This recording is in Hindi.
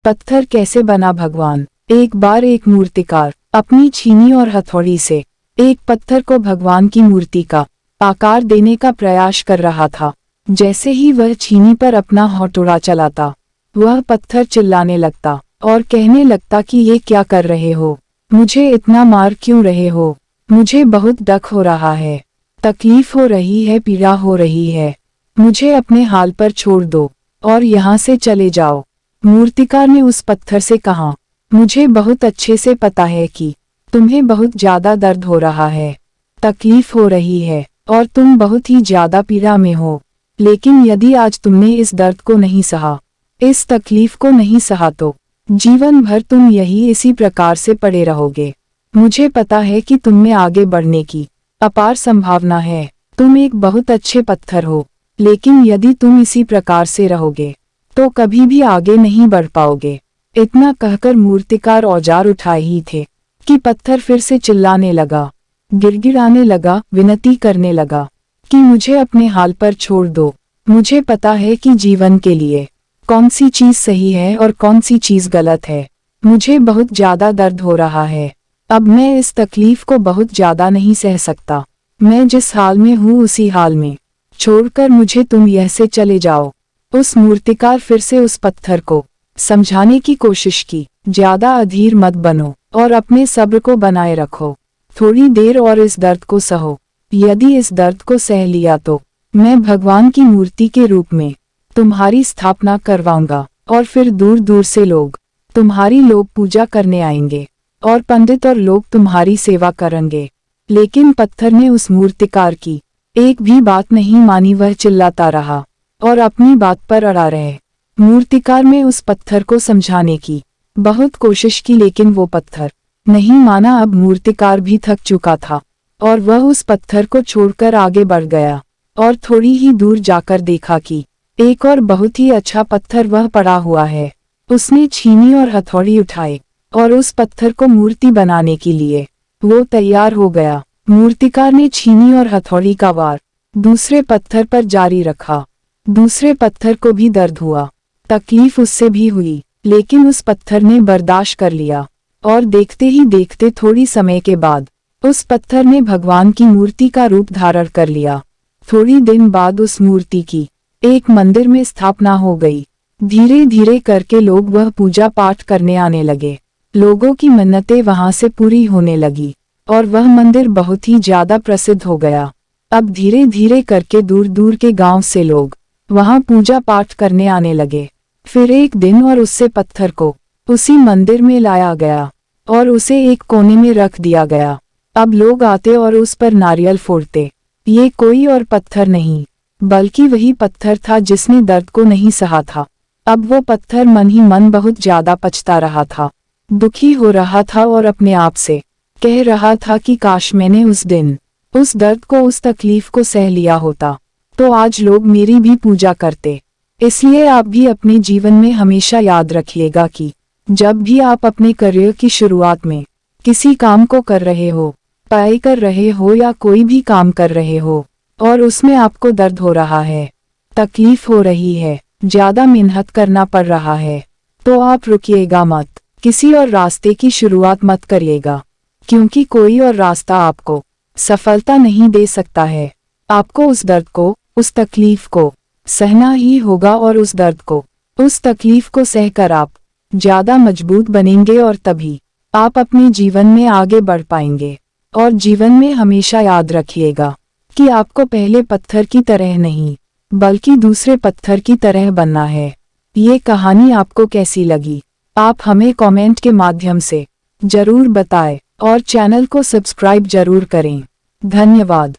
पत्थर कैसे बना भगवान। एक बार एक मूर्तिकार अपनी छीनी और हथौड़ी से एक पत्थर को भगवान की मूर्ति का आकार देने का प्रयास कर रहा था। जैसे ही वह छीनी पर अपना हथौड़ा चलाता, वह पत्थर चिल्लाने लगता और कहने लगता कि ये क्या कर रहे हो, मुझे इतना मार क्यों रहे हो, मुझे बहुत दुख हो रहा है, तकलीफ हो रही है, पीड़ा हो रही है, मुझे अपने हाल पर छोड़ दो और यहाँ से चले जाओ। मूर्तिकार ने उस पत्थर से कहा, मुझे बहुत अच्छे से पता है कि तुम्हें बहुत ज्यादा दर्द हो रहा है, तकलीफ हो रही है और तुम बहुत ही ज्यादा पीड़ा में हो, लेकिन यदि आज तुमने इस दर्द को नहीं सहा, इस तकलीफ को नहीं सहा तो जीवन भर तुम यही इसी प्रकार से पड़े रहोगे। मुझे पता है कि तुम में आगे बढ़ने की अपार संभावना है, तुम एक बहुत अच्छे पत्थर हो, लेकिन यदि तुम इसी प्रकार से रहोगे तो कभी भी आगे नहीं बढ़ पाओगे। इतना कहकर मूर्तिकार औजार उठाए ही थे कि पत्थर फिर से चिल्लाने लगा, गिड़गिड़ाने लगा, विनती करने लगा कि मुझे अपने हाल पर छोड़ दो। मुझे पता है कि जीवन के लिए कौन सी चीज सही है और कौन सी चीज गलत है। मुझे बहुत ज्यादा दर्द हो रहा है, अब मैं इस तकलीफ को बहुत ज्यादा नहीं सह सकता। मैं जिस हाल में हूँ उसी हाल में छोड़कर मुझे तुम यह से चले जाओ। उस मूर्तिकार फिर से उस पत्थर को समझाने की कोशिश की, ज्यादा अधीर मत बनो और अपने सब्र को बनाए रखो, थोड़ी देर और इस दर्द को सहो। यदि इस दर्द को सह लिया तो मैं भगवान की मूर्ति के रूप में तुम्हारी स्थापना करवाऊंगा और फिर दूर दूर से लोग तुम्हारी लोग पूजा करने आएंगे और पंडित और लोग तुम्हारी सेवा करेंगे। लेकिन पत्थर ने उस मूर्तिकार की एक भी बात नहीं मानी, वह चिल्लाता रहा और अपनी बात पर अड़ा रहे। मूर्तिकार में उस पत्थर को समझाने की बहुत कोशिश की, लेकिन वो पत्थर नहीं माना। अब मूर्तिकार भी थक चुका था और वह उस पत्थर को छोड़कर आगे बढ़ गया और थोड़ी ही दूर जाकर देखा कि एक और बहुत ही अच्छा पत्थर वह पड़ा हुआ है। उसने छीनी और हथौड़ी उठाए और उस पत्थर को मूर्ति बनाने के लिए वो तैयार हो गया। मूर्तिकार ने छीनी और हथौड़ी का वार दूसरे पत्थर पर जारी रखा। दूसरे पत्थर को भी दर्द हुआ, तकलीफ उससे भी हुई, लेकिन उस पत्थर ने बर्दाश्त कर लिया और देखते ही देखते थोड़ी समय के बाद उस पत्थर ने भगवान की मूर्ति का रूप धारण कर लिया। थोड़ी दिन बाद उस मूर्ति की एक मंदिर में स्थापना हो गई। धीरे धीरे करके लोग वह पूजा पाठ करने आने लगे। लोगों की मन्नतें वहां से पूरी होने लगी और वह मंदिर बहुत ही ज्यादा प्रसिद्ध हो गया। अब धीरे धीरे करके दूर दूर के गांव से लोग वहां पूजा पाठ करने आने लगे। फिर एक दिन और उससे पत्थर को उसी मंदिर में लाया गया और उसे एक कोने में रख दिया गया। अब लोग आते और उस पर नारियल फोड़ते। ये कोई और पत्थर नहीं बल्कि वही पत्थर था जिसने दर्द को नहीं सहा था। अब वो पत्थर मन ही मन बहुत ज्यादा पछता रहा था, दुखी हो रहा था और अपने आप से कह रहा था कि काश मैंने उस दिन उस दर्द को, उस तकलीफ को सह लिया होता तो आज लोग मेरी भी पूजा करते। इसलिए आप भी अपने जीवन में हमेशा याद रखिएगा कि जब भी आप अपने करियर की शुरुआत में किसी काम को कर रहे हो, पढ़ाई कर रहे हो या कोई भी काम कर रहे हो और उसमें आपको दर्द हो रहा है, तकलीफ हो रही है, ज्यादा मेहनत करना पड़ रहा है, तो आप रुकिएगा मत, किसी और रास्ते की शुरुआत मत करिएगा, क्योंकि कोई और रास्ता आपको सफलता नहीं दे सकता है। आपको उस दर्द को, उस तकलीफ को सहना ही होगा और उस दर्द को, उस तकलीफ को सहकर आप ज्यादा मजबूत बनेंगे और तभी आप अपने जीवन में आगे बढ़ पाएंगे। और जीवन में हमेशा याद रखिएगा कि आपको पहले पत्थर की तरह नहीं बल्कि दूसरे पत्थर की तरह बनना है। ये कहानी आपको कैसी लगी आप हमें कमेंट के माध्यम से जरूर बताएं और चैनल को सब्सक्राइब जरूर करें। धन्यवाद।